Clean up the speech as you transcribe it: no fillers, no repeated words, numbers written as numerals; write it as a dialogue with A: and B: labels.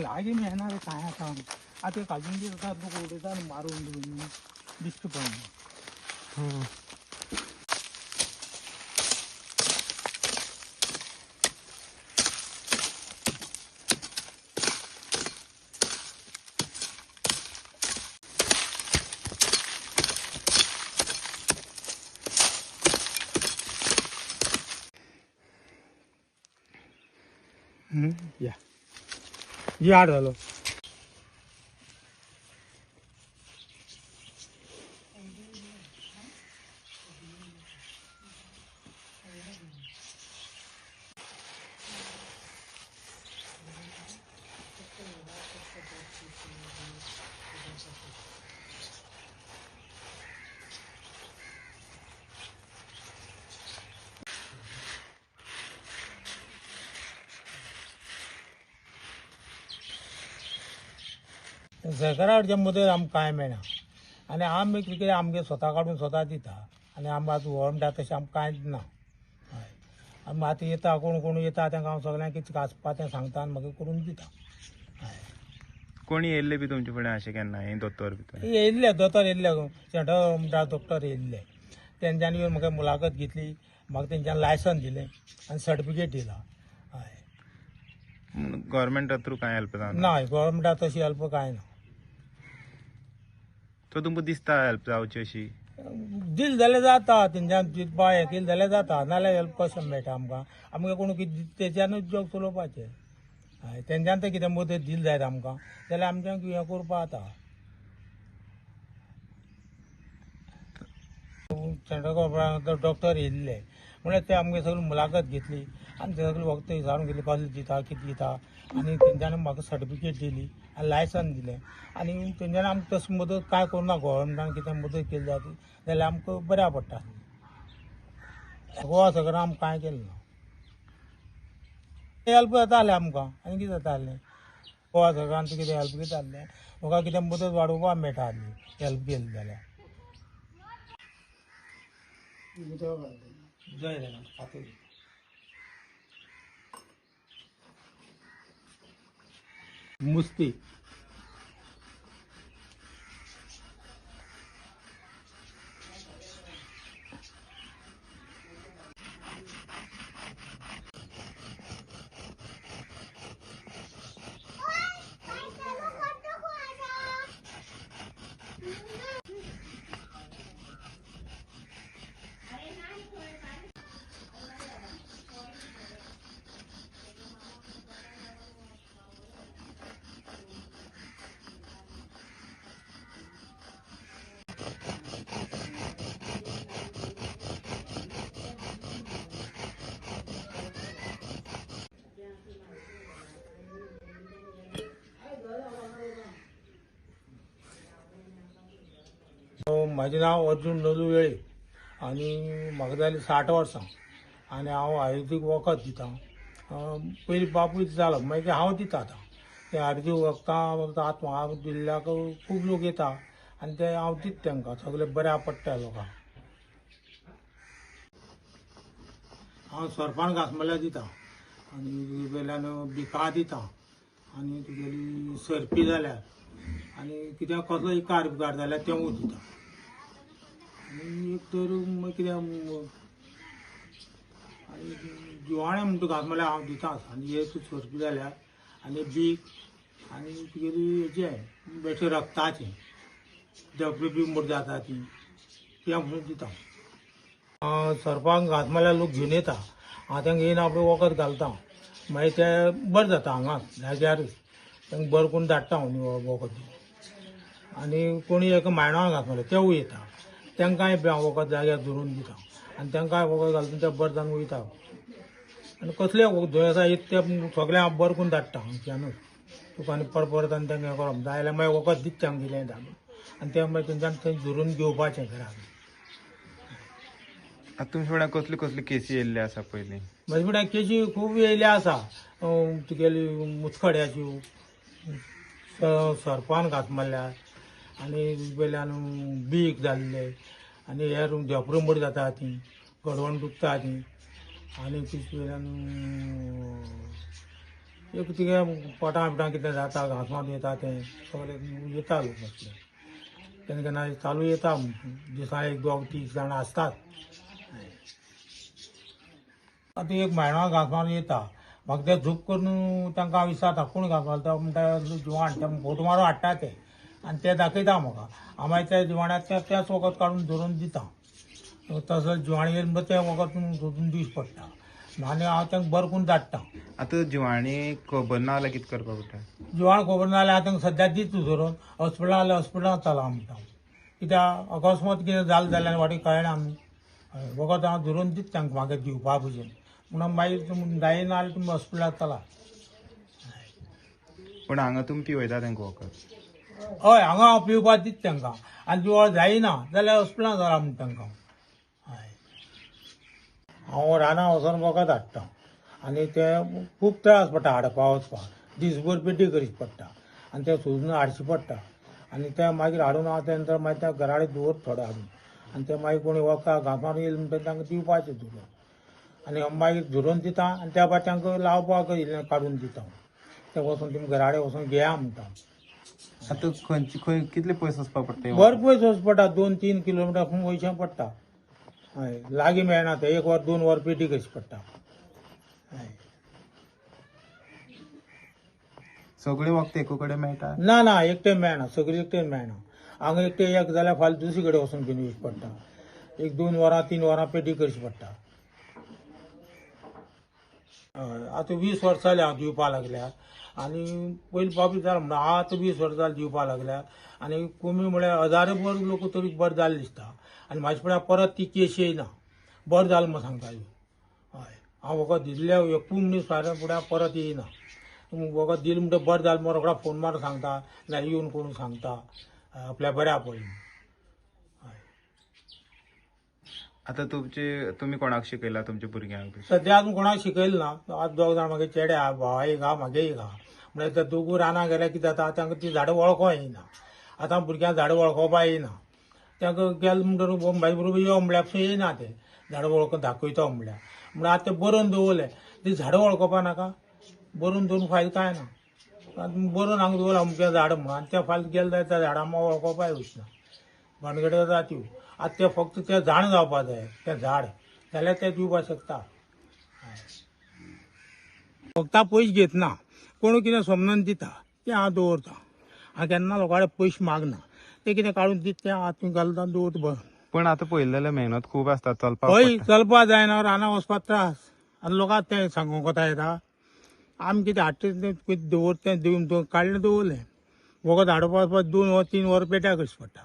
A: लागे मेहनत काय आता आता काजून दिवसात उडीचा मारून दिसत पण या याड झालो सरकाराच्या मदत आमकां कांय मेळना आनी आमी कितें आमगे स्वता काडून स्वता दिता आनी आमी आतां व्हरमटा तशें आमकां कांयच ना हय आमी आतां येता कोण येता तांकां हांव सगळ्यांक कितें आसपा तें सांगता आनी मागीर करून दिता हय
B: कोणी येयल्ले बी तुमचे फुडें अशें केन्ना हे दोतोर बी
A: येयल्ले दोतोर येयल्ले सेंट्रल म्हणटा डॉक्टर येयल्ले तेंच्यांनी येवन म्हाका मुलाखत घेतली म्हाका तेंच्यान लायसन दिलें आनी सर्टिफिकेट दिला हय
B: गव्हर्मेंटा थ्रू कांय हेल्प जावना
A: ना गव्हर्मेंटा तशी हेल्प कांय ना
B: सो तुमकां दिसता हेल्प जावची अशी
A: दिल जाल्यार जाता तेंच्यान चिंतपा हें केलें जाल्यार जाता नाल्यार हेल्प कशें मेळटा आमकां आमकां कोण कितें तेच्यानूच जग चलोवपाचें हय तेंच्यान तर कितें मदत दिली जायत आमकां जाल्यार आमच्यान हें करपा जाता सेंट्रल गव्हर्मेंटान डॉक्टर येयल्ले म्हळ्यार ते आमगे सगळी मुलाखत घेतली आनी ते सगळी वखद विचारून घेतली कसलें दिता कितें दिता आनी तेंच्यांनी म्हाका सर्टिफिकेट दिली आनी लायसन दिलें आनी तेंच्यांनी आमकां तशी मदत कांय करूना गव्हर्मेंटान कितें मदत केली जाती जाल्यार आमकां बऱ्या पडटा गोवा सरकारान आमकां कांय केलें ना हेल्प जातालें आमकां आनी कितें जातालें गोवा सरकारान कितें हेल्प दितालें म्हाका कितें मदत वाडोवपा मेळटाली हेल्प केली जाल्यार जय जगन्नाथ मुस्ती म्हजें नांव अर्जून नलू वेळे आनी म्हाका जालीं 60 वर्सां आनी हांव आयुर्वेदीक वखद दितां पयलीं बापूय जालो मागीर हांव दिता आतां तें आयुर्वेदीक वखदां आतां हांव दिल्ल्याक खूब लोक येता आनी ते हांव दिता तांकां सगळे बऱ्या पडटा लोकांक हांव सरपान घासमल्यार दिता आनी वेल्यान बिकां दिता आनी तुगेली सर्पी जाल्यार आनी कित्याक कसलोय कार बिकार जाल्यार तेवूय दिता आनी एक तर कितें जिवाणें म्हणटा घासमल्यार हांव दिताच आनी एक सर्पी जाल्यार आनी बीक आनी तुगेली हेचें बेश्टें रक्ताचें डब्ल्यू बी म्हूण जाता ती तें म्हणून दिता सरपांक घासमल्यार लोक घेवन येता हांव तांकां येवन आपलें वखद घालता मागीर तें बरें जाता हांगाच जाग्यारूच तांकां बरें करून धाडटा हांव वखद आनी कोणी एका मायणाक घासमल्यार तेवूय येता तांकांय बी हांव वखद जाग्यार धरून दिता आनी तांकांय वखद घालून ते बरें जावन वयता आनी कसले दुयेंसां येता ते सगळें हांव बरें करून धाडटा हांगच्यानूच तुका आनी परत आनी तांकां हें करप जाय जाल्यार मागीर वखद दिता तांकां दिलें धाडून आनी तें मागीर तेंच्यान थंय धरून घेवपाचें घराक
B: आतां तुमचे फुड्यान कसली कसली केसी येयल्ली आसा पयलीं
A: म्हजे फुड्यान केशी खूब येयल्या आसा तुगेली मुतखड्याच्यो सरपान घास मारल्यार आनी वेल्यान बीक जाल्ले आनी हेर झोपडो मोड जाता ती घडवण दुखता ती आनी तेचे वयल्यान एक तिगे पोटां बिटां कितें जाता घांस मात येता तें सगळें येता लोक म्हटलें केन्ना केन्ना चालू येता दिसा एक दोग 30 जाणां आसतात. आतां एक म्हयनो घांस मारून येता म्हाका ते झूप करून तांकां विचारता कोण घांस घालता म्हणटा जिवाण ते फोटो मारून हाडटा ते आनी ते दाखयता म्हाका हांव मागीर त्या जिवाण्याक त्याच वखद काडून धरून दिता. तसो जिवाण येयले म्हणटा ते वखद सोदून दिवचें पडटा आनी हांव तांकां बरें करून धाडटा.
B: आतां जिवाणी खबर ना जाल्यार कितें करपाक पडटा?
A: जिवाण खबर ना जाल्यार हांव तांकां सद्या दिता धरून हॉस्पिटलांत जाल्यार हॉस्पिटलांत चला म्हणटा कित्याक अकस्मात कितें जालें जाल्यार फाटीं कळना न्हू. वखद हांव धरून दिता तांकां म्हाका दिवपा भशेन म्हणून मागीर जायना जाल्यार तुमी हॉस्पिटलांत चला.
B: पूण हांगा तुमी पिवयता तांकां वखद?
A: हय हांगा हांव पिवपाक दिता तांकां आनी निवळ जायना जाल्यार हॉस्पिटलांत चला म्हणटा तांकां. हय हांव रानां वचोन वखद हाडटा आनी ते खूब त्रास पडटा हाडपा वचपाक दीसभर पेटी करची पडटा आनी ते सोदून हाडचें पडटा आनी ते मागीर हाडून हांव ते नंतर मागीर त्या घरा कडेन दवरता थोडे हाडून आनी ते मागीर कोणी वखद घांस मारून येयले म्हणटा तांकां दिवपाचें धरून आनी मागीर धरून दिता आनी त्या भायर तांकां लावपाक इल्लें काडून दिता ते वचून तुमी घरा कडेन वचून घेया म्हणटा.
B: आतां खंय कितले पयस वचपाक पडटा?
A: बरें पयस वचपाक पडटा 2-3 किलोमिटर खंय वयचें पडटा. हय लागीं मेळना ते 1 वर 2 वर पेटी करची पडटा. हय
B: सगळे वखद एके कडेन मेळटा?
A: ना ना एकटें मेळना सगळें एकटें मेळना. हांगा एकटें एक जाल्यार फाल्यां दुसरे कडेन वचून घेवन येवचें पडटा. 1-2 वरां 3 वरां पेटी करची पडटा. हय आतां 20 वर्सां जालीं हांव दिवपा लागल्या आनी पयलीं पावती जालें म्हणून हांव आतां 20 वर्सां जालीं दिवपा लागल्या आनी कमी म्हळ्यार 1000 लोक तरी बरें जालें दिसता आनी म्हाजे फुड्यान परत ती केस येयना बरें जालें म्हूण सांगताली. हय हांव वखद दिल्ले एकूय मनीस फाल्यां फुड्यान परत येयना. वखद दिलें म्हणटा बरें जालें म्हूण रोखडो फोन मारून सांगता नाल्यार येवन कोण सांगता आपल्या बऱ्या पडलें.
B: आतां तुमी कोणाक शिकयला तुमच्या भुरग्यांक?
A: सद्या आजून कोणाक शिकयलें ना. आज 2 जाण म्हागे चेडे आहा भावा एक आहा म्हागे एक आहा म्हळ्यार ते दोगूय रानां गेल्यार कितें जाता तांकां ती झाडां वळखो येयना. आतां भुरग्यांक झाडां वळखोवपा येयना तांकां गेले म्हणटकीर म्हाजे बरोबर यो म्हळ्यार पसून येयना ते झाडां वळखून दाखयता म्हळ्यार आतां ते बरोवन दवरलें ती झाडां वळखोवपा नाका बरोवन दवरून फायदो कांय ना. बरोवन हांगा दवरला अमकें झाड म्हणून आनी ते फाल्यां गेले जाल्यार त्या झाडां वळखोवपाक वचना भानगड्यो जाता त्यो. आतां ते फक्त तें झाड जावपा जाय तें झाड जाल्यार ते दिवपाक शकता. फक्त पयशे घेत ना कोण कितें समजून दिता तें हांव दवरता. हांव केन्ना लोकां कडेन पयशे मागना ते कितें काडून दिता तें हातीन घालता दवरता बरें.
B: पण आतां पळयलें जाल्यार मेहनत खूब आसता चलपाक
A: हय
B: पडटा.
A: चलपा जायना रानां वचपाक त्रास आनी लोकांक तें सांगूंक कोता येता. आमी कितें हाडटा तें दवरता तें काडलें दवरलें वखद हाडपा वचपाक 2 वर 3 वर पेट्या करची पडटा.